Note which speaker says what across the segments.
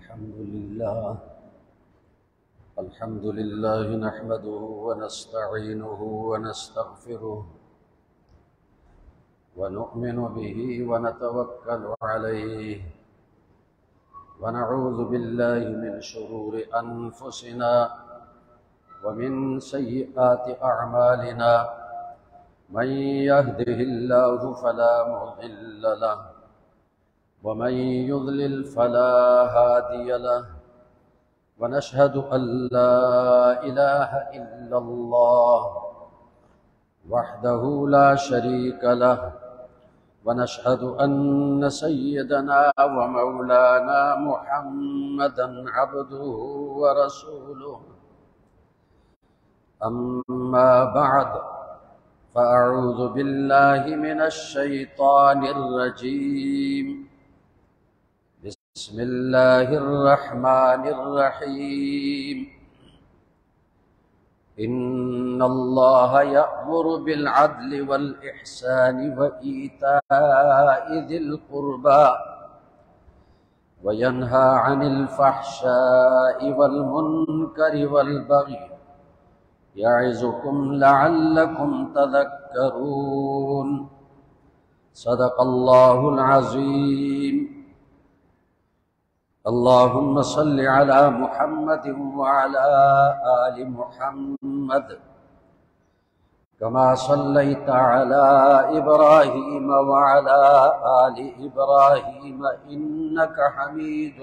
Speaker 1: الحمد لله نحمده ونستعينه ونستغفره ونؤمن به ونتوكل عليه ونعوذ بالله من شرور أنفسنا ومن سيئات أعمالنا من يهده الله فلا مضل له ومن يضلل فلا هادي له ونشهد أن لا إله إلا الله وحده لا شريك له ونشهد أن سيدنا ومولانا محمدا عبده ورسوله أما بعد فأعوذ بالله من الشيطان الرجيم بسم الله الرحمن الرحيم إن الله يأمر بالعدل والإحسان وإيتاء ذي القربى وينهى عن الفحشاء والمنكر والبغي يعظكم لعلكم تذكرون صدق الله العظيم اللهم صل على محمد وعلى آل محمد كما صليت على إبراهيم وعلى آل إبراهيم إنك حميد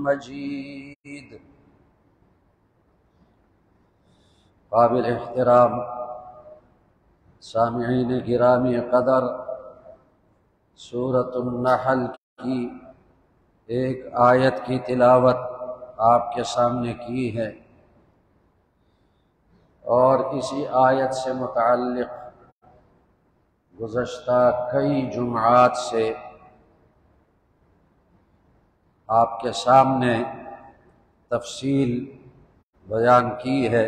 Speaker 1: مجيد. قابل احترام سامعین گرامی قدر، سورۃ النحل کی ایک آیت کی تلاوت آپ کے سامنے کی ہے، اور اسی آیت سے متعلق گزشتہ کئی جمعات سے آپ کے سامنے تفصیل بیان کی ہے.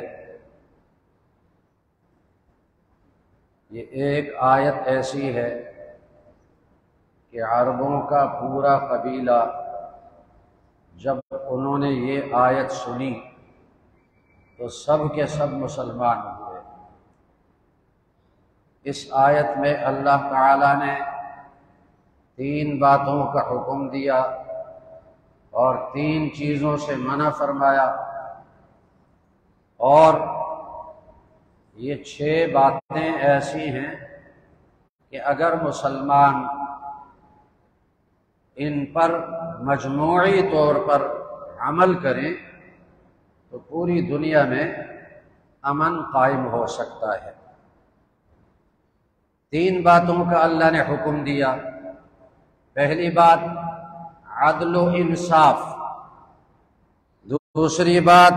Speaker 1: یہ ایک آیت ایسی ہے کہ عربوں کا پورا قبیلہ جب انہوں نے یہ آیت سنی تو سب کے سب مسلمان ہوئے. اس آیت میں اللہ تعالی نے 3 باتوں کا حکم دیا اور 3 چیزوں سے منع فرمایا، اور یہ 6 باتیں ایسی ہیں کہ اگر مسلمان ان پر مجموعی طور پر عمل کریں تو پوری دنیا میں امن قائم ہو سکتا ہے. 3 باتوں کا اللہ نے حکم دیا. پہلی بات عدل و انصاف، دوسری بات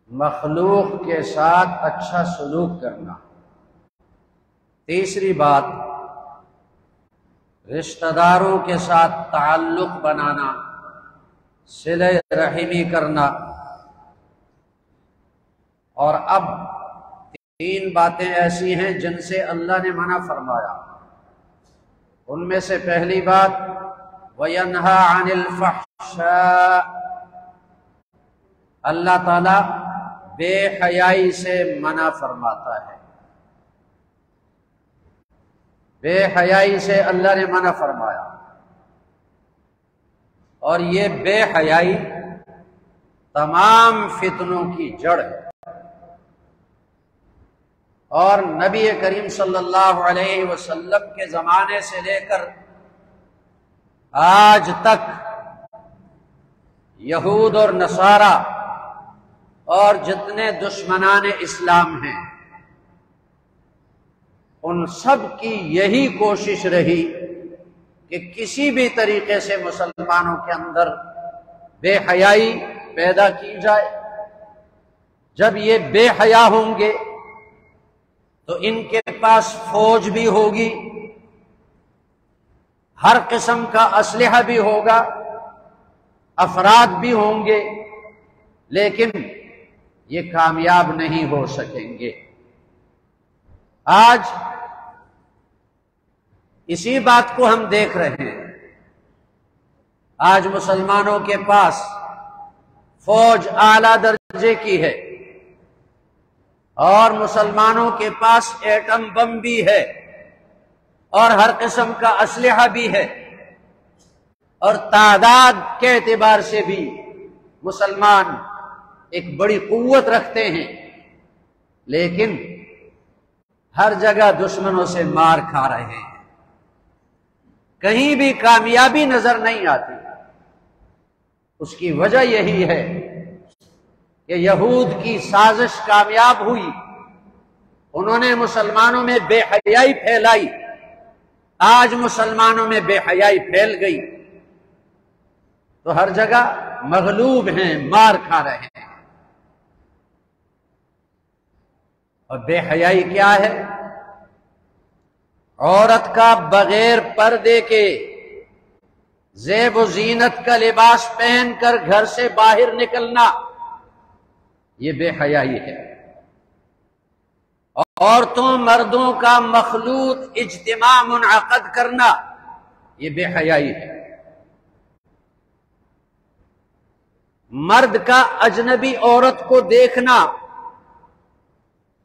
Speaker 1: مخلوق کے ساتھ اچھا سلوک کرنا، تیسری بات رشتہ داروں کے ساتھ تعلق بنانا، صلہ رحمی کرنا. اور اب 3 باتیں ایسی ہیں جن سے اللہ نے منع فرمایا. ان میں سے پہلی بات وَيَنْهَى عَنِ الْفَحْشَاءِ، اللہ تعالی بے حیائی سے منع فرماتا ہے. بے حیائی سے اللہ نے منع فرمایا، اور یہ بے حیائی تمام فتنوں کی جڑ ہے. اور نبی کریم صلی اللہ علیہ وسلم کے زمانے سے لے کر آج تک یہود اور نصارہ اور جتنے دشمنان اسلام ہیں ان سب کی یہی کوشش رہی کہ کسی بھی طریقے سے مسلمانوں کے اندر بے حیائی پیدا کی جائے. جب یہ بے حیا ہوں گے تو ان کے پاس فوج بھی ہوگی، ہر قسم کا اسلحہ بھی ہوگا، افراد بھی ہوں گے، لیکن یہ کامیاب نہیں ہو سکیں گے. آج اسی بات کو ہم دیکھ رہے ہیں آج مسلمانوں کے پاس فوج اعلی درجے کی ہے اور مسلمانوں کے پاس ایٹم بم بھی ہے اور ہر قسم کا اسلحہ بھی ہے اور تعداد کے اعتبار سے بھی مسلمان ایک بڑی قوت رکھتے ہیں، لیکن ہر جگہ دشمنوں سے مار کھا رہے ہیں، کہیں بھی کامیابی نظر نہیں آتی۔ اس کی وجہ یہی ہے کہ یہود کی سازش کامیاب ہوئی، انہوں نے مسلمانوں میں بے حیائی پھیلائی، آج مسلمانوں میں بے حیائی پھیل گئی تو ہر جگہ مغلوب ہیں، مار کھا رہے ہیں۔ اور بے حیائی کیا ہے؟ عورت کا بغیر پردے کے زیب و زینت کا لباس پہن کر گھر سے باہر نکلنا، یہ بے حیائی ہے۔ عورتوں مردوں کا مخلوط اجتماع منعقد کرنا، یہ بے حیائی ہے۔ مرد کا اجنبی عورت کو دیکھنا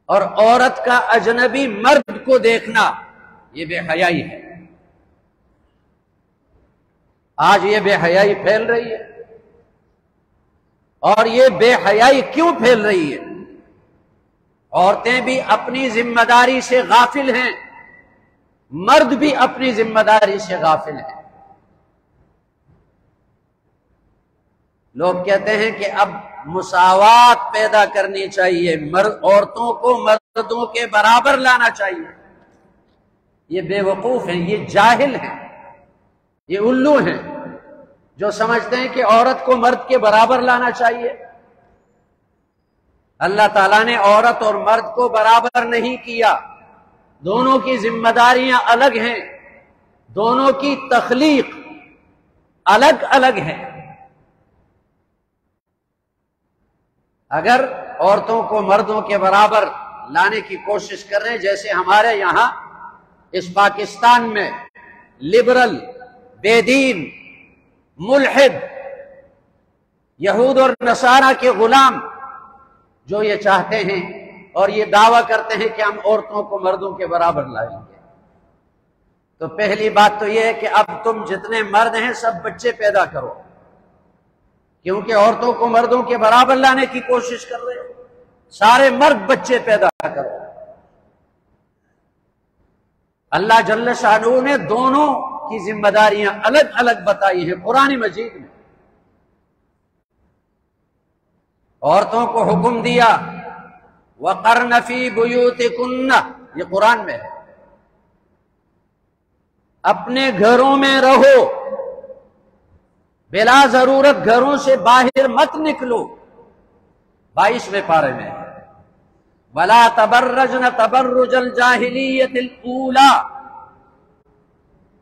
Speaker 1: اور عورت کا اجنبی مرد کو دیکھنا، یہ بے حیائی ہے۔ آج یہ بے حیائی پھیل رہی ہے، اور یہ بے حیائی کیوں پھیل رہی ہے؟ عورتیں بھی اپنی ذمہ داری سے غافل ہیں، مرد بھی اپنی ذمہ داری سے غافل ہیں۔ لوگ کہتے ہیں کہ اب مساوات پیدا کرنی چاہیے، عورتوں کو مردوں کے برابر لانا چاہیے۔ یہ بے وقوف ہیں، یہ جاہل ہیں، یہ الو ہیں جو سمجھتے ہیں کہ عورت کو مرد کے برابر لانا چاہیے۔ اللہ تعالیٰ نے عورت اور مرد کو برابر نہیں کیا، دونوں کی ذمہ داریاں الگ ہیں، دونوں کی تخلیق الگ الگ ہے۔ اگر عورتوں کو مردوں کے برابر لانے کی کوشش کر رہے ہیں، جیسے ہمارے یہاں اس پاکستان میں لبرل، بے دین، ملحد، یہود اور نصارہ کے غلام جو یہ چاہتے ہیں اور یہ دعویٰ کرتے ہیں کہ ہم عورتوں کو مردوں کے برابر لائیں گے، تو پہلی بات تو یہ ہے کہ اب تم جتنے مرد ہیں سب بچے پیدا کرو، کیونکہ عورتوں کو مردوں کے برابر لانے کی کوشش کر رہے ہو، سارے مرد بچے پیدا کرو۔ اللہ جل شانہ نے دونوں کی ذمہ داریاں الگ الگ بتائی ہیں قرآن مجید میں۔ عورتوں کو حکم دیا وَقَرْنَ فِي بُيُوتِكُنَّ، یہ قرآن میں ہے، اپنے گھروں میں رہو، بلا ضرورت گھروں سے باہر مت نکلو، 22ویں پارے میں ہے، وَلَا تَبَرَّجْنَ تَبَرُّجَ الْجَاهِلِيَّةِ الْأُولَى،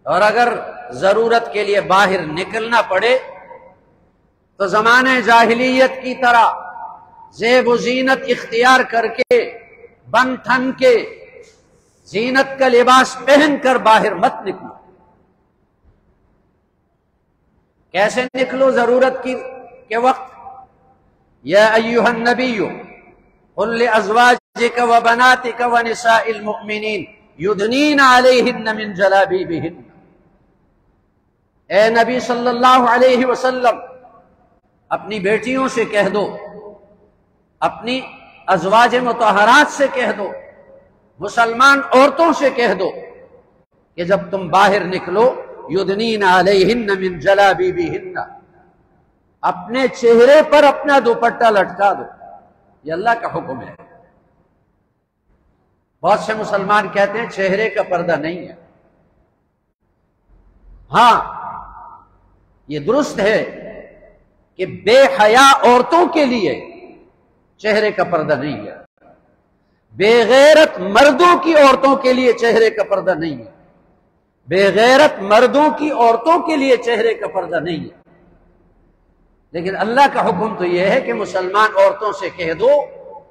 Speaker 1: اور اگر ضرورت کے لیے باہر نکلنا پڑے تو زمانے جاہلیت کی طرح زیب و زینت اختیار کر کے، بن ٹھن کے، زینت کا لباس پہن کر باہر مت نکلو۔ کیسے نکلو ضرورت کے وقت؟ یا ایھا النبی قل لازواجک وبناتک ونساء المؤمنین یدنین علیہن من جلابیبہن، اے نبی صلی اللہ علیہ وسلم اپنی بیٹیوں سے کہہ دو، اپنی ازواج مطہرات سے کہہ دو، مسلمان عورتوں سے کہہ دو کہ جب تم باہر نکلو یدنین علیہن من جلابیبہن، اپنے چہرے پر اپنا دوپٹہ لٹکا دو، یہ اللہ کا حکم ہے۔ بہت سے مسلمان کہتے ہیں چہرے کا پردہ نہیں ہے، ہاں یہ درست ہے کہ بے حیا عورتوں کے لیے چہرے کا پردہ نہیں ہے، بے غیرت مردوں کی عورتوں کے لیے چہرے کا پردہ نہیں ہے، بے غیرت مردوں کی عورتوں کے لیے چہرے کا پردہ نہیں ہے، لیکن اللہ کا حکم تو یہ ہے کہ مسلمان عورتوں سے کہہ دو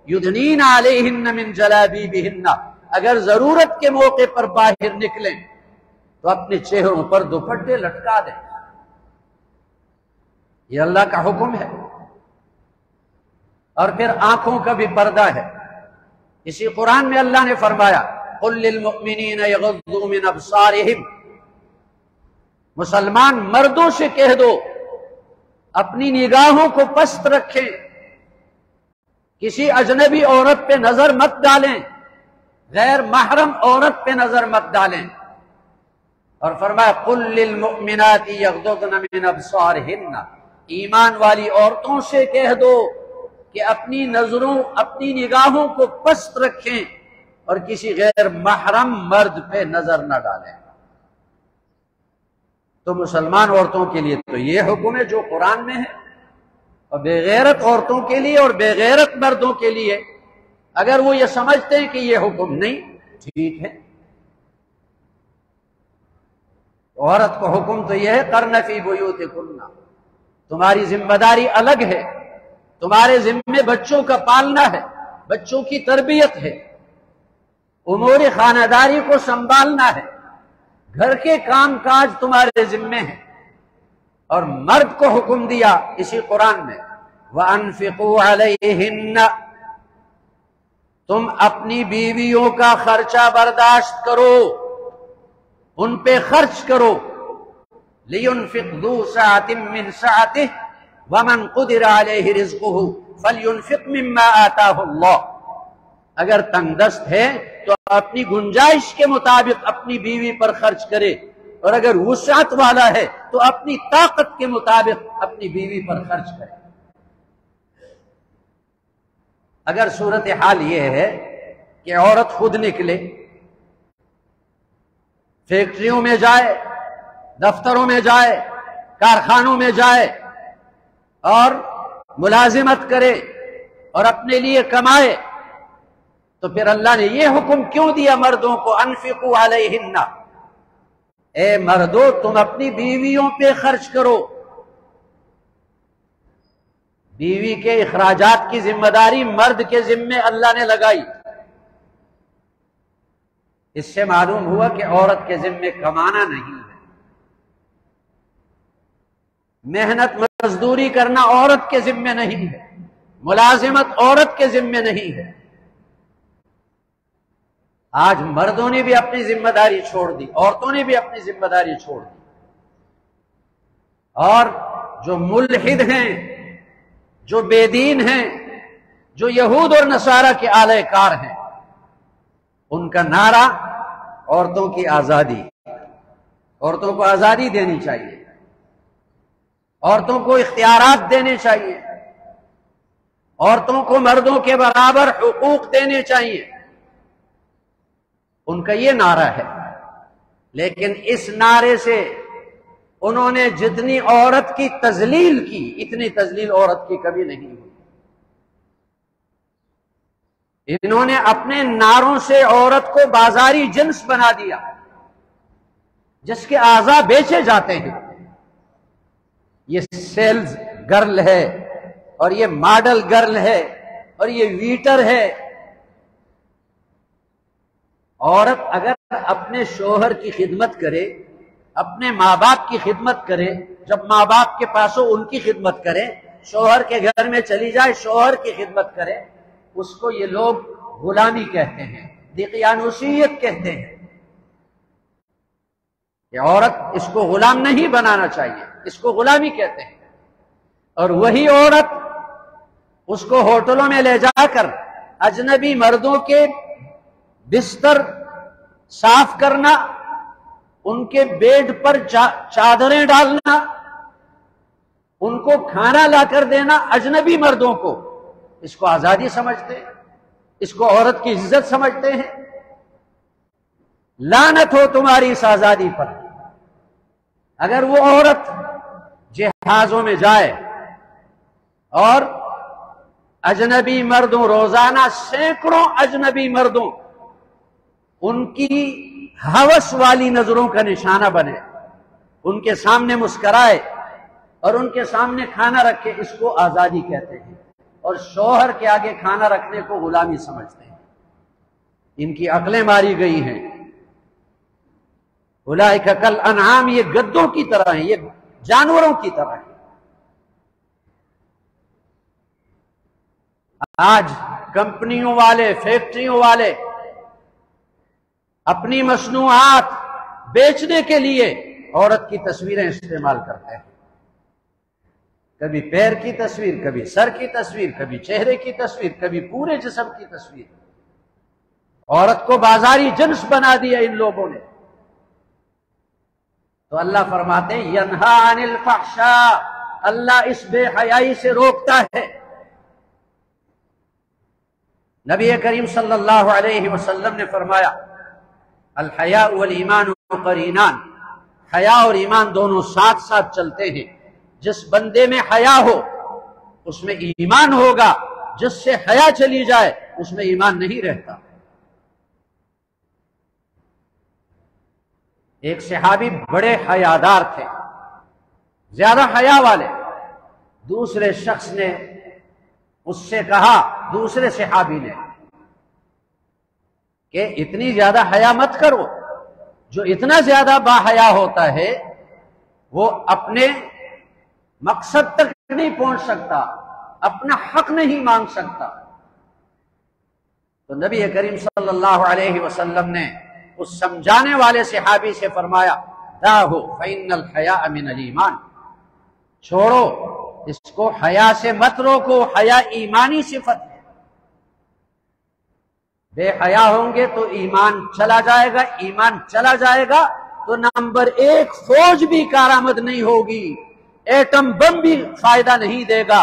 Speaker 1: یدنین علیہن من جلابیبہن، اگر ضرورت کے موقع پر باہر نکلیں تو اپنے چہروں پر دوپٹے لٹکا دیں۔ یہ اللہ کا حکم ہے۔ اور پھر آنکھوں کا بھی پردہ ہے۔ اسی قرآن میں اللہ نے فرمایا قل للمؤمنین یغضوا من ابصارہم، مسلمان مردوں سے کہہ دو اپنی نگاہوں کو پست رکھیں، کسی اجنبی عورت پہ نظر مت ڈالیں، غیر محرم عورت پہ نظر مت ڈالیں۔ اور فرمایا قل للمؤمنات یغضضن من ابصارہن، ایمان والی عورتوں سے کہہ دو کہ اپنی نظروں اپنی نگاہوں کو پست رکھیں اور کسی غیر محرم مرد پہ نظر نہ ڈالیں۔ تو مسلمان عورتوں کے لیے تو یہ حکم ہے جو قرآن میں ہے، اور بے غیرت عورتوں کے لیے اور بے غیرت مردوں کے لیے اگر وہ یہ سمجھتے ہیں کہ یہ حکم نہیں، ٹھیک ہے۔ عورت کو حکم تو یہ ہے قرن فی بیوتکن، تمہاری ذمہ داری الگ ہے، تمہارے ذمے بچوں کا پالنا ہے، بچوں کی تربیت ہے، امور خانہ داری کو سنبھالنا ہے، گھر کے کام کاج تمہارے ذمے ہیں۔ اور مرد کو حکم دیا اسی قرآن میں وَأَنفِقُوا عَلَيْهِنَّ، تم اپنی بیویوں کا خرچہ برداشت کرو، ان پہ خرچ کرو۔ لِيُنْفِقْ ذُو سَعَةٍ مِّن سَعَتِهِ وَمَنْ قُدِرَ عَلَيْهِ رِزْقُهُ فَلْيُنْفِقْ مِمَّا آتَاهُ اللَّهُ، اگر تنگ دست ہے تو اپنی گنجائش کے مطابق اپنی بیوی پر خرچ کرے، اور اگر وسعت والا ہے تو اپنی طاقت کے مطابق اپنی بیوی پر خرچ کرے۔ اگر صورتحال یہ ہے کہ عورت خود نکلے، فیکٹریوں میں جائے، دفتروں میں جائے، کارخانوں میں جائے اور ملازمت کرے اور اپنے لیے کمائے، تو پھر اللہ نے یہ حکم کیوں دیا مردوں کو انفقوا علیہن، اے مردو تم اپنی بیویوں پہ خرچ کرو۔ بیوی کے اخراجات کی ذمہ داری مرد کے ذمے اللہ نے لگائی۔ اس سے معلوم ہوا کہ عورت کے ذمے کمانا نہیں ہے، محنت مزدوری کرنا عورت کے ذمے نہیں ہے، ملازمت عورت کے ذمے نہیں ہے۔ آج مردوں نے بھی اپنی ذمہ داری چھوڑ دی، عورتوں نے بھی اپنی ذمہ داری چھوڑ دی، اور جو ملحد ہیں، جو بے دین ہیں، جو یہود اور نصارہ کے آلہ کار ہیں، ان کا نعرہ عورتوں کی آزادی، عورتوں کو آزادی دینی چاہیے، عورتوں کو اختیارات دینے چاہیے، عورتوں کو مردوں کے برابر حقوق دینے چاہیے، ان کا یہ نعرہ ہے۔ لیکن اس نعرے سے انہوں نے جتنی عورت کی تذلیل کی، اتنی تذلیل عورت کی کبھی نہیں ہوئی۔ انہوں نے اپنے نعروں سے عورت کو بازاری جنس بنا دیا، جس کے اعضاء بیچے جاتے ہیں۔ یہ سیلز گرل ہے، اور یہ ماڈل گرل ہے، اور یہ ویٹر ہے۔ عورت اگر اپنے شوہر کی خدمت کرے، اپنے ماں باپ کی خدمت کرے، جب ماں باپ کے پاس ہو ان کی خدمت کرے، شوہر کے گھر میں چلی جائے شوہر کی خدمت کرے، اس کو یہ لوگ غلامی کہتے ہیں، دقیانوسیت کہتے ہیں کہ عورت اس کو غلام نہیں بنانا چاہیے، اس کو غلامی کہتے ہیں۔ اور وہی عورت اس کو ہوٹلوں میں لے جا کر اجنبی مردوں کے بستر صاف کرنا، ان کے بیڈ پر چادریں ڈالنا، ان کو کھانا لا کر دینا اجنبی مردوں کو، اس کو آزادی سمجھتے ہیں، اس کو عورت کی عزت سمجھتے ہیں۔ لعنت ہو تمہاری اس آزادی پر۔ اگر وہ عورت جہازوں میں جائے اور اجنبی مردوں، روزانہ سینکڑوں اجنبی مردوں ان کی ہوس والی نظروں کا نشانہ بنے، ان کے سامنے مسکرائے اور ان کے سامنے کھانا رکھے، اس کو آزادی کہتے ہیں۔ اور شوہر کے آگے کھانا رکھنے کو غلامی سمجھتے ہیں۔ ان کی عقلیں ماری گئی ہیں۔ اولئک کالانعام، یہ گدوں کی طرح ہیں، یہ جانوروں کی طرح ہیں۔ آج کمپنیوں والے، فیکٹریوں والے اپنی مصنوعات بیچنے کے لیے عورت کی تصویریں استعمال کرتے ہیں، کبھی پیر کی تصویر، کبھی سر کی تصویر، کبھی چہرے کی تصویر، کبھی پورے جسم کی تصویر۔ عورت کو بازاری جنس بنا دیا ان لوگوں نے۔ تو اللہ فرماتے ہیں ینہا عن الفحشاء، اللہ اس بے حیائی سے روکتا ہے۔ نبی کریم صلی اللہ علیہ وسلم نے فرمایا الحیاء والایمان قرینان، حیا اور ایمان دونوں ساتھ ساتھ چلتے ہیں۔ جس بندے میں حیا ہو اس میں ایمان ہوگا، جس سے حیا چلی جائے اس میں ایمان نہیں رہتا۔ ایک صحابی بڑے حیادار تھے، زیادہ حیا والے۔ دوسرے شخص نے اس سے کہا، دوسرے صحابی نے، کہ اتنی زیادہ حیا مت کرو۔ جو اتنا زیادہ باحیا ہوتا ہے وہ اپنے مقصد تک نہیں پہنچ سکتا، اپنا حق نہیں مانگ سکتا۔ تو نبی کریم صلی اللہ علیہ وسلم نے اس سمجھانے والے صحابی سے فرمایا داہو فإن الحیاء من الایمان، چھوڑو اس کو، حیا سے مت روکو، حیا ایمانی صفت ہے۔ بے حیا ہوں گے تو ایمان چلا جائے گا، ایمان چلا جائے گا تو نمبر ایک فوج بھی کارآمد نہیں ہوگی، ایٹم بم بھی فائدہ نہیں دے گا،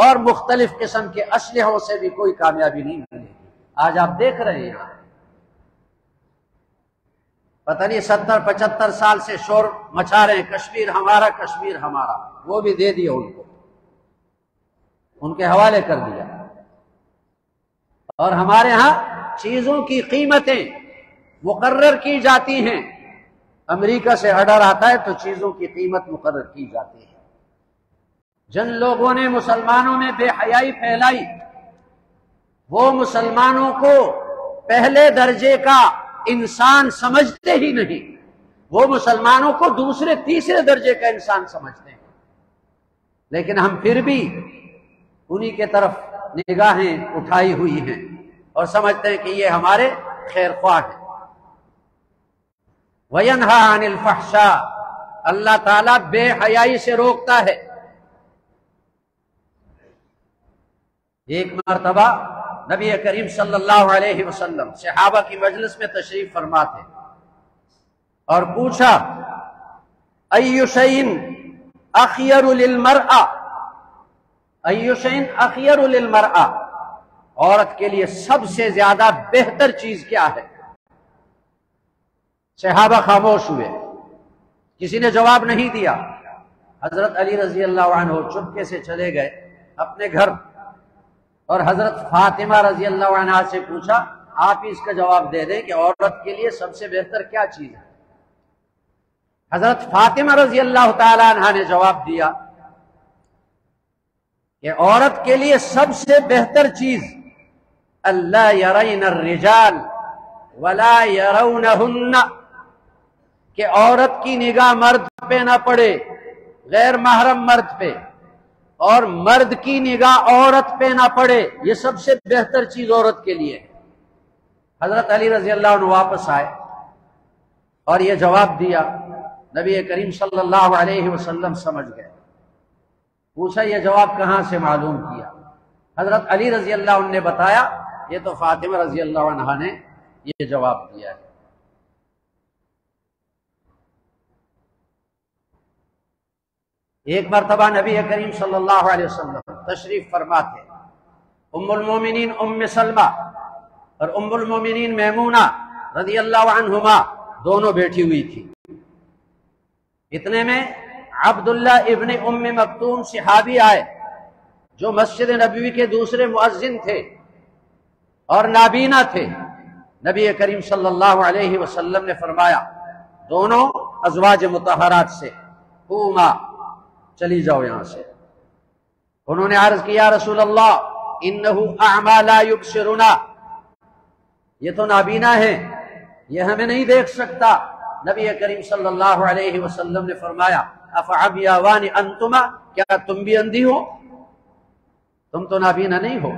Speaker 1: اور مختلف قسم کے اسلحوں سے بھی کوئی کامیابی نہیں ملے گی۔ آج آپ دیکھ رہے ہیں پتہ نہیں 70-75 سال سے شور مچا رہے ہیں کشمیر ہمارا، کشمیر ہمارا، وہ بھی دے دیا ان کو، ان کے حوالے کر دیا۔ اور ہمارے ہاں چیزوں کی قیمتیں مقرر کی جاتی ہیں، امریکہ سے آرڈر آتا ہے تو چیزوں کی قیمت مقرر کی جاتی ہے۔ جن لوگوں نے مسلمانوں میں بے حیائی پھیلائی وہ مسلمانوں کو پہلے درجے کا انسان سمجھتے ہی نہیں، وہ مسلمانوں کو دوسرے تیسرے درجے کا انسان سمجھتے ہیں، لیکن ہم پھر بھی انہی کے طرف نگاہیں اٹھائی ہوئی ہیں اور سمجھتے ہیں کہ یہ ہمارے خیر خواہ ہیں۔ وَيَنْهَا عَنِ الْفَحْشَاءِ، اللہ تعالیٰ بے حیائی سے روکتا ہے۔ ایک مرتبہ نبی کریم صلی اللہ علیہ وسلم صحابہ کی مجلس میں تشریف فرما تھے اور پوچھا اَيُّ شَيْءٍ أَخْيَرُ لِلْمَرْأَةِ، اَيُّ شَيْءٍ أَخْيَرُ لِلْمَرْأَةِ، عورت کے لیے سب سے زیادہ بہتر چیز کیا ہے؟ صحابہ خاموش ہوئے، کسی نے جواب نہیں دیا۔ حضرت علی رضی اللہ عنہ چپکے سے چلے گئے اپنے گھر، اور حضرت فاطمہ رضی اللہ عنہ سے پوچھا آپ اس کا جواب دے دیں کہ عورت کے لیے سب سے بہتر کیا چیز ہے؟ حضرت فاطمہ رضی اللہ تعالی عنہ نے جواب دیا کہ عورت کے لیے سب سے بہتر چیز اللہ یرین الرجال ولا یرونہن، کہ عورت کی نگاہ مرد پہ نہ پڑے، غیر محرم مرد پہ، اور مرد کی نگاہ عورت پہ نہ پڑے، یہ سب سے بہتر چیز عورت کے لیے ہے۔ حضرت علی رضی اللہ عنہ واپس آئے اور یہ جواب دیا، نبی کریم صلی اللہ علیہ وسلم سمجھ گئے۔ پوچھا یہ جواب کہاں سے معلوم کیا؟ حضرت علی رضی اللہ عنہ نے بتایا یہ تو فاطمہ رضی اللہ عنہ نے یہ جواب دیا ہے۔ ایک مرتبہ نبی کریم صلی اللہ علیہ وسلم تشریف فرما تھے، ام المومنین ام سلمہ اور ام المومنین میمونہ رضی اللہ عنہما دونوں بیٹھی ہوئی تھی۔ اتنے میں عبداللہ ابن ام مکتوم صحابی آئے جو مسجد نبوی کے دوسرے مؤذن تھے اور نابینا تھے۔ نبی کریم صلی اللہ علیہ وسلم نے فرمایا دونوں ازواج مطہرات سے قوما، چلی جاؤ یہاں سے۔ انہوں نے عرض کیا رسول اللہ انہ اعمی لا یبصرنا، یہ تو نابینا ہے، یہ ہمیں نہیں دیکھ سکتا۔ نبی کریم صلی اللہ علیہ وسلم نے فرمایا افعمیاوان انتما، کیا تم بھی اندھی ہو؟ تم تو نابینا نہیں ہو۔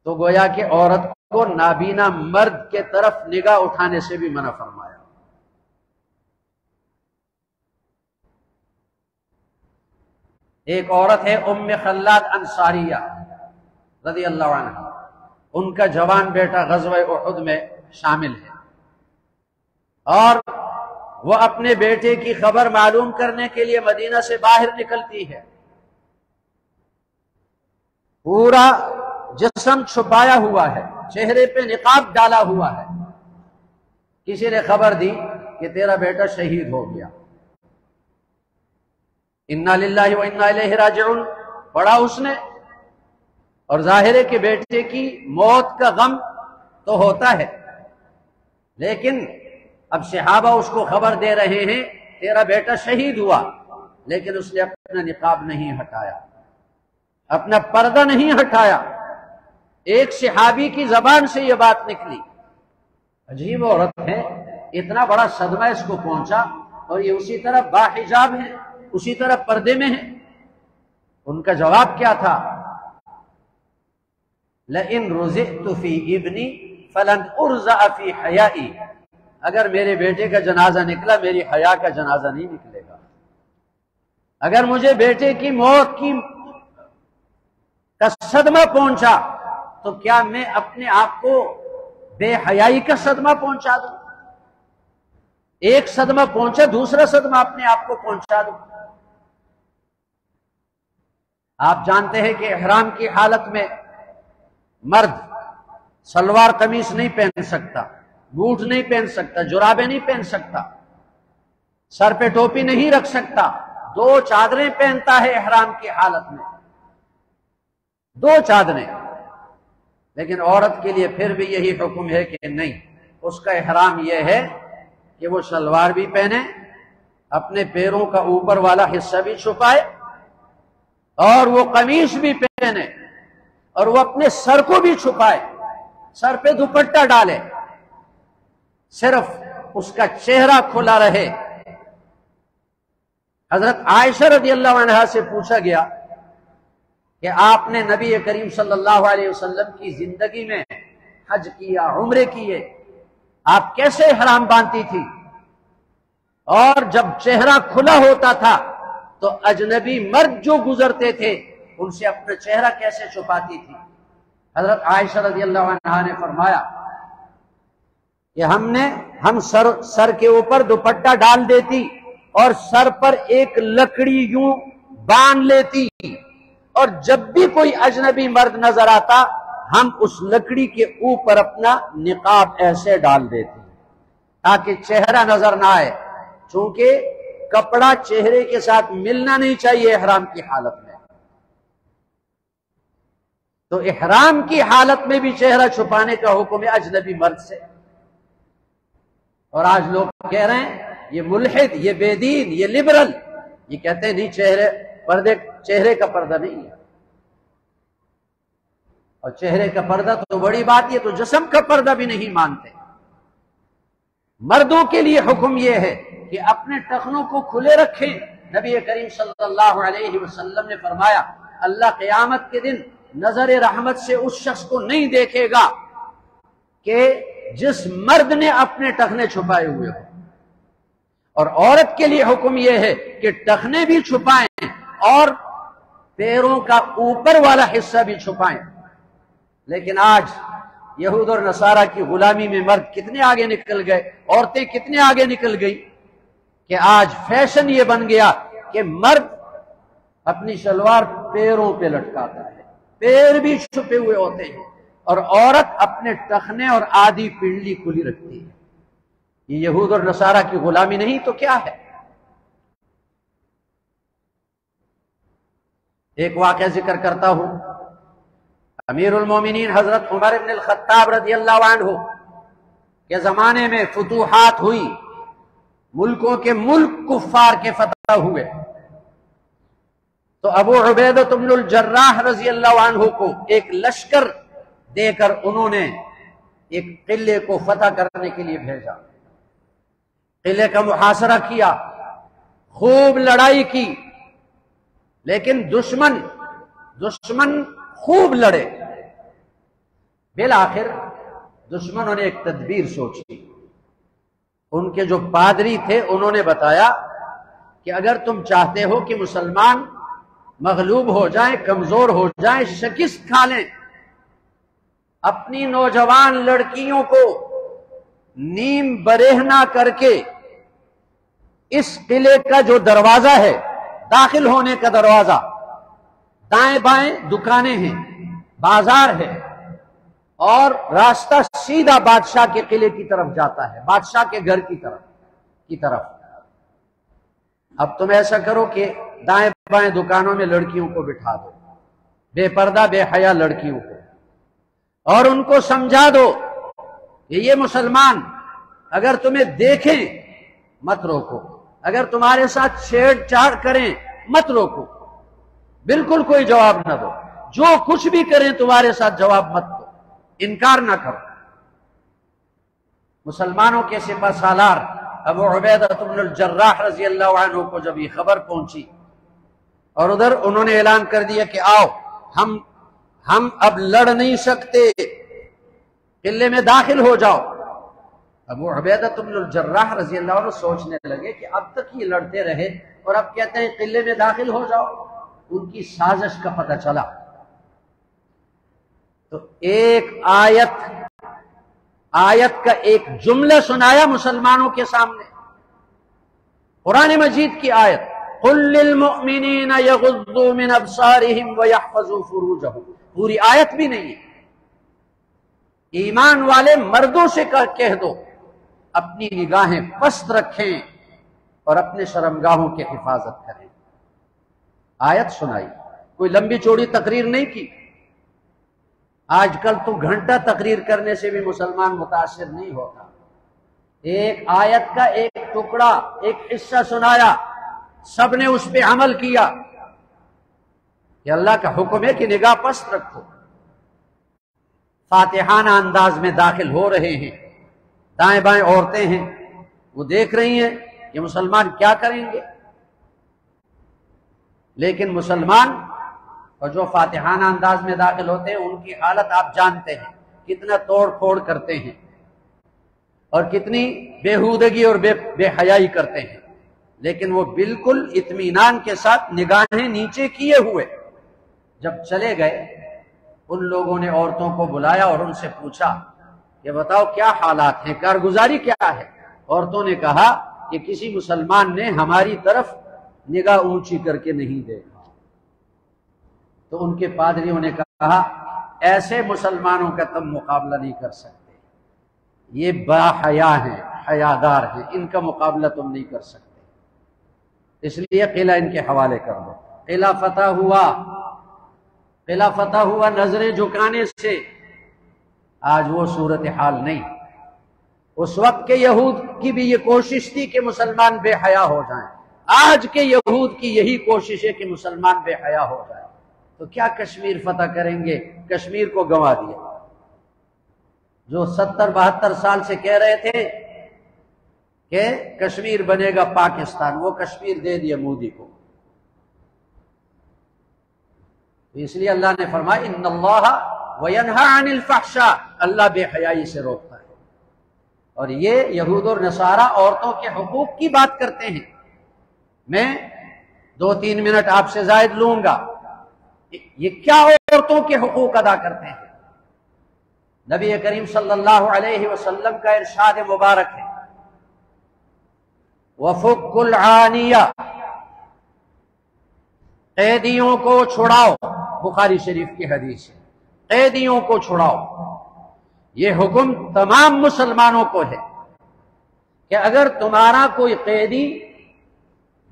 Speaker 1: تو گویا کہ عورت کو نابینا مرد کے طرف نگاہ اٹھانے سے بھی منع فرمایا۔ ایک عورت ہے ام خلاد انصاریہ رضی اللہ عنہ، ان کا جوان بیٹا غزوہ احد میں شامل ہے، اور وہ اپنے بیٹے کی خبر معلوم کرنے کے لیے مدینہ سے باہر نکلتی ہے، پورا جسم چھپایا ہوا ہے، چہرے پہ نقاب ڈالا ہوا ہے۔ کسی نے خبر دی کہ تیرا بیٹا شہید ہو گیا، انا للہ و انا الیہ راجعون پڑھا اس نے، اور ظاہر ہے کہ بیٹے کی موت کا غم تو ہوتا ہے، لیکن اب صحابہ اس کو خبر دے رہے ہیں تیرا بیٹا شہید ہوا، لیکن اس نے اپنا نقاب نہیں ہٹایا، اپنا پردہ نہیں ہٹایا۔ ایک صحابی کی زبان سے یہ بات نکلی، عجیب عورت ہے، اتنا بڑا صدمہ اس کو پہنچا، اور یہ اسی طرح باحجاب ہے، اسی طرح پردے میں ہے۔ ان کا جواب کیا تھا؟ لَإِن رُزِقْتُ فِي ابْنِي فَلَنْ أُرْزَعَ فِي حَيَائِي، اگر میرے بیٹے کا جنازہ نکلا میری حیا کا جنازہ نہیں نکلے گا۔ اگر مجھے بیٹے کی موت کا صدمہ پہنچا تو کیا میں اپنے آپ کو بے حیائی کا صدمہ پہنچا دوں؟ ایک صدمہ پہنچا دوسرا صدمہ اپنے آپ کو پہنچا دوں؟ آپ جانتے ہیں کہ احرام کی حالت میں مرد سلوار قمیص نہیں پہن سکتا، بوٹ نہیں پہن سکتا، جرابیں نہیں پہن سکتا، سر پہ ٹوپی نہیں رکھ سکتا، 2 چادریں پہنتا ہے احرام کی حالت میں، 2 چادریں۔ لیکن عورت کے لیے پھر بھی یہی حکم ہے کہ نہیں، اس کا احرام یہ ہے کہ وہ شلوار بھی پہنے، اپنے پیروں کا اوپر والا حصہ بھی چھپائے، اور وہ قمیص بھی پہنے، اور وہ اپنے سر کو بھی چھپائے، سر پہ دوپٹہ ڈالے، صرف اس کا چہرہ کھلا رہے۔ حضرت عائشہ رضی اللہ عنہا سے پوچھا گیا کہ آپ نے نبی کریم صلی اللہ علیہ وسلم کی زندگی میں حج کیا، عمرے کیے، آپ کیسے احرام باندھتی تھی؟ اور جب چہرہ کھلا ہوتا تھا تو اجنبی مرد جو گزرتے تھے ان سے اپنا چہرہ کیسے چھپاتی تھی؟ حضرت عائشہ رضی اللہ عنہا نے فرمایا کہ ہم سر کے اوپر دوپٹہ ڈال دیتی اور سر پر ایک لکڑی یوں باندھ لیتی، اور جب بھی کوئی اجنبی مرد نظر آتا ہم اس لکڑی کے اوپر اپنا نقاب ایسے ڈال دیتے تاکہ چہرہ نظر نہ آئے، چونکہ کپڑا چہرے کے ساتھ ملنا نہیں چاہیے احرام کی حالت میں۔ تو احرام کی حالت میں بھی چہرہ چھپانے کا حکم ہے اجنبی مرد سے۔ اور آج لوگ کہہ رہے ہیں یہ ملحد، یہ بے دین، یہ لبرل، یہ کہتے ہیں نہیں چہرے کا پردہ نہیں ہے، اور چہرے کا پردہ تو بڑی بات، یہ تو جسم کا پردہ بھی نہیں مانتے۔ مردوں کے لیے حکم یہ ہے کہ اپنے ٹخنوں کو کھلے رکھیں۔ نبی کریم صلی اللہ علیہ وسلم نے فرمایا اللہ قیامت کے دن نظر رحمت سے اس شخص کو نہیں دیکھے گا کہ جس مرد نے اپنے ٹخنے چھپائے ہوئے ہو۔ اور عورت کے لیے حکم یہ ہے کہ ٹخنے بھی چھپائیں اور پیروں کا اوپر والا حصہ بھی چھپائیں۔ لیکن آج یہود اور نصارہ کی غلامی میں مرد کتنے آگے نکل گئے، عورتیں کتنے آگے نکل گئی کہ آج فیشن یہ بن گیا کہ مرد اپنی شلوار پیروں پہ لٹکاتا ہے، پیر بھی چھپے ہوئے ہوتے ہیں، اور عورت اپنے ٹخنے اور آدھی پنڈلی کھلی رکھتی ہے۔ یہ یہود اور نصارہ کی غلامی نہیں تو کیا ہے؟ ایک واقعہ ذکر کرتا ہوں۔ امیر المومنین حضرت عمر بن الخطاب رضی اللہ عنہ کے زمانے میں فتوحات ہوئی، ملکوں کے ملک کفار کے فتح ہوئے، تو ابو عبیدہ بن الجراح رضی اللہ عنہ کو ایک لشکر دے کر انہوں نے ایک قلعے کو فتح کرنے کے لیے بھیجا۔ قلعے کا محاصرہ کیا، خوب لڑائی کی، لیکن دشمن خوب لڑے، بالآخر دشمنوں نے ایک تدبیر سوچی. ان کے جو پادری تھے انہوں نے بتایا کہ اگر تم چاہتے ہو کہ مسلمان مغلوب ہو جائیں، کمزور ہو جائیں، شکست کھا لیں، اپنی نوجوان لڑکیوں کو نیم برہنہ کر کے اس قلعے کا جو دروازہ ہے، داخل ہونے کا دروازہ، دائیں بائیں دکانیں ہیں، بازار ہے، اور راستہ سیدھا بادشاہ کے قلعے کی طرف جاتا ہے، بادشاہ کے گھر کی طرف. اب تم ایسا کرو کہ دائیں بائیں دکانوں میں لڑکیوں کو بٹھا دو، بے پردہ بے حیا لڑکیوں کو، اور ان کو سمجھا دو کہ یہ مسلمان اگر تمہیں دیکھیں مت روکو، اگر تمہارے ساتھ چھیڑ چھاڑ کریں مت روکو، بالکل کوئی جواب نہ دو، جو کچھ بھی کریں تمہارے ساتھ جواب مت دو، انکار نہ کرو. مسلمانوں کے سپہ سالار ابو عبیدہ بن الجراح رضی اللہ عنہ کو جب یہ خبر پہنچی اور ادھر انہوں نے اعلان کر دیا کہ آؤ ہم اب لڑ نہیں سکتے، قلعے میں داخل ہو جاؤ. ابو عبیدہ بن الجراح رضی اللہ عنہ سوچنے لگے کہ اب تک یہ لڑتے رہے اور اب کہتے ہیں قلعے میں داخل ہو جاؤ. ان کی سازش کا پتہ چلا تو ایک آیت کا ایک جملہ سنایا مسلمانوں کے سامنے، قرآن مجید کی آیت، قل للمؤمنین یغضوا من ابصارہم ویحفظوا فروجہم. پوری آیت بھی نہیں ہے. ایمان والے مردوں سے کہہ دو اپنی نگاہیں پست رکھیں اور اپنے شرمگاہوں کی حفاظت کریں. آیت سنائی، کوئی لمبی چوڑی تقریر نہیں کی. آج کل تو گھنٹہ تقریر کرنے سے بھی مسلمان متاثر نہیں ہوتا. ایک آیت کا ایک ٹکڑا، ایک حصہ سنایا، سب نے اس پہ عمل کیا کہ اللہ کا حکم ہے کہ نگاہ پست رکھو. فاتحانہ انداز میں داخل ہو رہے ہیں، دائیں بائیں عورتیں ہیں، وہ دیکھ رہی ہیں کہ مسلمان کیا کریں گے. لیکن مسلمان اور جو فاتحانہ انداز میں داخل ہوتے ہیں ان کی حالت آپ جانتے ہیں، کتنا توڑ پھوڑ کرتے ہیں اور کتنی بےہودگی اور بے حیائی کرتے ہیں. لیکن وہ بالکل اطمینان کے ساتھ نگاہیں نیچے کیے ہوئے جب چلے گئے، ان لوگوں نے عورتوں کو بلایا اور ان سے پوچھا کہ بتاؤ کیا حالات ہیں، کارگزاری کیا ہے. عورتوں نے کہا کہ کسی مسلمان نے ہماری طرف نگاہ اونچی کر کے نہیں دیکھا. تو ان کے پادریوں نے کہا ایسے مسلمانوں کا تم مقابلہ نہیں کر سکتے، یہ با حیا ہیں، حیادار ہیں، ان کا مقابلہ تم نہیں کر سکتے، اس لیے قلعہ ان کے حوالے کر دو. قلعہ فتح ہوا نظریں جھکانے سے. آج وہ صورتحال نہیں. اس وقت کے یہود کی بھی یہ کوشش تھی کہ مسلمان بے حیا ہو جائیں. آج کے یہود کی یہی کوشش ہے کہ مسلمان بے حیا ہو جائے. تو کیا کشمیر فتح کریں گے؟ کشمیر کو گنوا دیا. جو 70-72 سال سے کہہ رہے تھے کہ کشمیر بنے گا پاکستان، وہ کشمیر دے دیا مودی کو. اس لیے اللہ نے فرمایا ان اللہ وینہی عن الفحشاء، اللہ بے حیائی سے روکتا ہے. اور یہ یہود اور نصارہ عورتوں کے حقوق کی بات کرتے ہیں. میں 2-3 منٹ آپ سے زائد لوں گا. یہ کیا عورتوں کے حقوق ادا کرتے ہیں؟ نبی کریم صلی اللہ علیہ وسلم کا ارشاد مبارک ہے وَفُكُّ الْعَانِيَةِ، قیدیوں کو چھڑاؤ. بخاری شریف کی حدیث ہے، قیدیوں کو چھڑاؤ. یہ حکم تمام مسلمانوں کو ہے کہ اگر تمہارا کوئی قیدی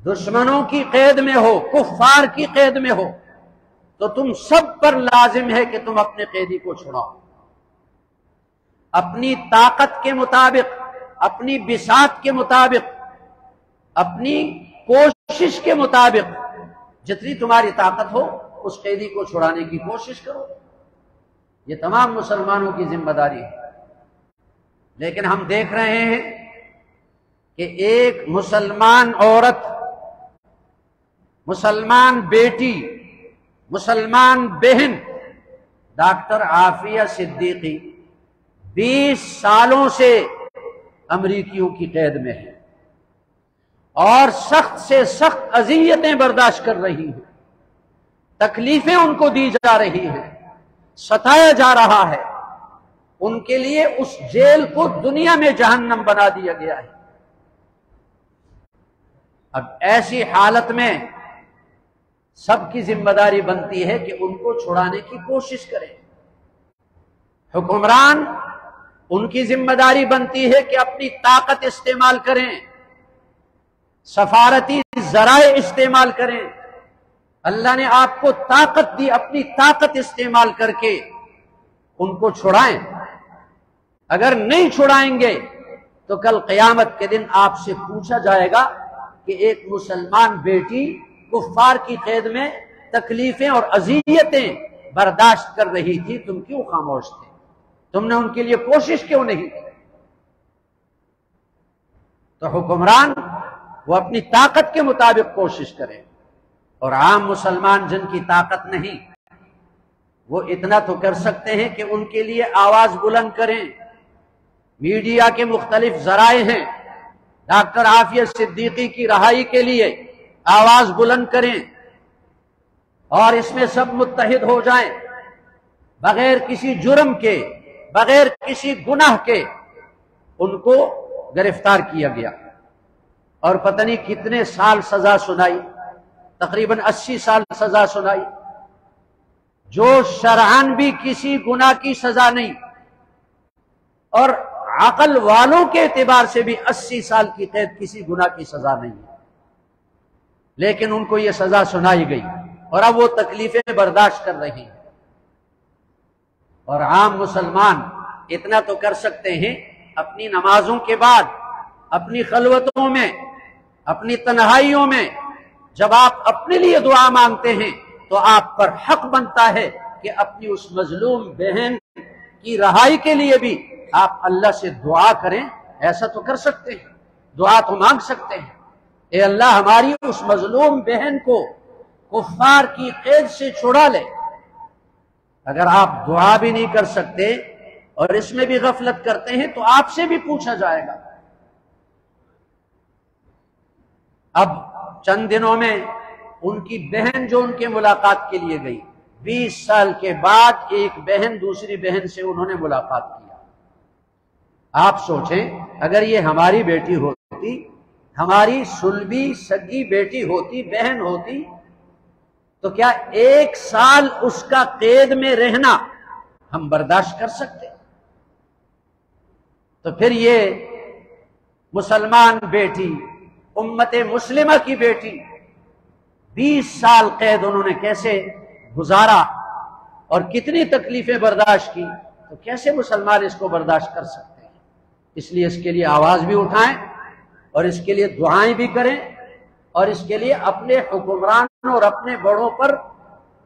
Speaker 1: دشمنوں کی قید میں ہو، کفار کی قید میں ہو، تو تم سب پر لازم ہے کہ تم اپنے قیدی کو چھڑاؤ. اپنی طاقت کے مطابق، اپنی بساط کے مطابق، اپنی کوشش کے مطابق، جتنی تمہاری طاقت ہو اس قیدی کو چھڑانے کی کوشش کرو. یہ تمام مسلمانوں کی ذمہ داری ہے. لیکن ہم دیکھ رہے ہیں کہ ایک مسلمان عورت، مسلمان بیٹی، مسلمان بہن ڈاکٹر عافیہ صدیقی 20 سالوں سے امریکیوں کی قید میں ہے اور سخت سے سخت اذیتیں برداشت کر رہی ہیں، تکلیفیں ان کو دی جا رہی ہیں، ستایا جا رہا ہے۔ ان کے لیے اس جیل کو دنیا میں جہنم بنا دیا گیا ہے۔ اب ایسی حالت میں سب کی ذمہ داری بنتی ہے کہ ان کو چھڑانے کی کوشش کریں۔ حکمران، ان کی ذمہ داری بنتی ہے کہ اپنی طاقت استعمال کریں، سفارتی ذرائع استعمال کریں۔ اللہ نے آپ کو طاقت دی، اپنی طاقت استعمال کر کے ان کو چھڑائیں۔ اگر نہیں چھڑائیں گے تو کل قیامت کے دن آپ سے پوچھا جائے گا کہ ایک مسلمان بیٹی کفار کی قید میں تکلیفیں اور اذیتیں برداشت کر رہی تھی، تم کیوں خاموش تھے؟ تم نے ان کے لیے کوشش کیوں نہیں کی؟ تو حکمران وہ اپنی طاقت کے مطابق کوشش کریں، اور عام مسلمان جن کی طاقت نہیں، وہ اتنا تو کر سکتے ہیں کہ ان کے لیے آواز بلند کریں۔ میڈیا کے مختلف ذرائع ہیں، ڈاکٹر عافیہ صدیقی کی رہائی کے لیے آواز بلند کریں اور اس میں سب متحد ہو جائیں۔ بغیر کسی جرم کے، بغیر کسی گناہ کے ان کو گرفتار کیا گیا اور پتہ نہیں کتنے سال سزا سنائی، تقریباً 80 سال سزا سنائی، جو شرعاً بھی کسی گناہ کی سزا نہیں، اور عقل والوں کے اعتبار سے بھی 80 سال کی قید کسی گناہ کی سزا نہیں ہے، لیکن ان کو یہ سزا سنائی گئی اور اب وہ تکلیفیں برداشت کر رہی ہیں۔ اور عام مسلمان اتنا تو کر سکتے ہیں، اپنی نمازوں کے بعد، اپنی خلوتوں میں، اپنی تنہائیوں میں جب آپ اپنے لیے دعا مانگتے ہیں تو آپ پر حق بنتا ہے کہ اپنی اس مظلوم بہن کی رہائی کے لیے بھی آپ اللہ سے دعا کریں۔ ایسا تو کر سکتے ہیں، دعا تو مانگ سکتے ہیں، اے اللہ ہماری اس مظلوم بہن کو کفار کی قید سے چھڑا لے۔ اگر آپ دعا بھی نہیں کر سکتے اور اس میں بھی غفلت کرتے ہیں تو آپ سے بھی پوچھا جائے گا۔ اب چند دنوں میں ان کی بہن جو ان کے ملاقات کے لیے گئی، 20 سال کے بعد ایک بہن دوسری بہن سے انہوں نے ملاقات کیا۔ آپ سوچیں اگر یہ ہماری بیٹی ہوتی، ہماری سلبی سگی بیٹی ہوتی، بہن ہوتی، تو کیا 1 سال اس کا قید میں رہنا ہم برداشت کر سکتے؟ تو پھر یہ مسلمان بیٹی، امت مسلمہ کی بیٹی 20 سال قید انہوں نے کیسے گزارا اور کتنی تکلیفیں برداشت کی، تو کیسے مسلمان اس کو برداشت کر سکتے ہیں؟ اس لیے اس کے لیے آواز بھی اٹھائیں اور اس کے لیے دعائیں بھی کریں، اور اس کے لیے اپنے حکمرانوں اور اپنے بڑوں پر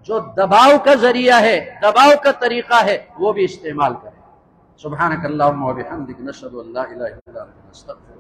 Speaker 1: جو دباؤ کا ذریعہ ہے، دباؤ کا طریقہ ہے، وہ بھی استعمال کریں۔ سبحانک اللہم و بحمدک، نشہد ان لا الہ الا انت، نستغفرک۔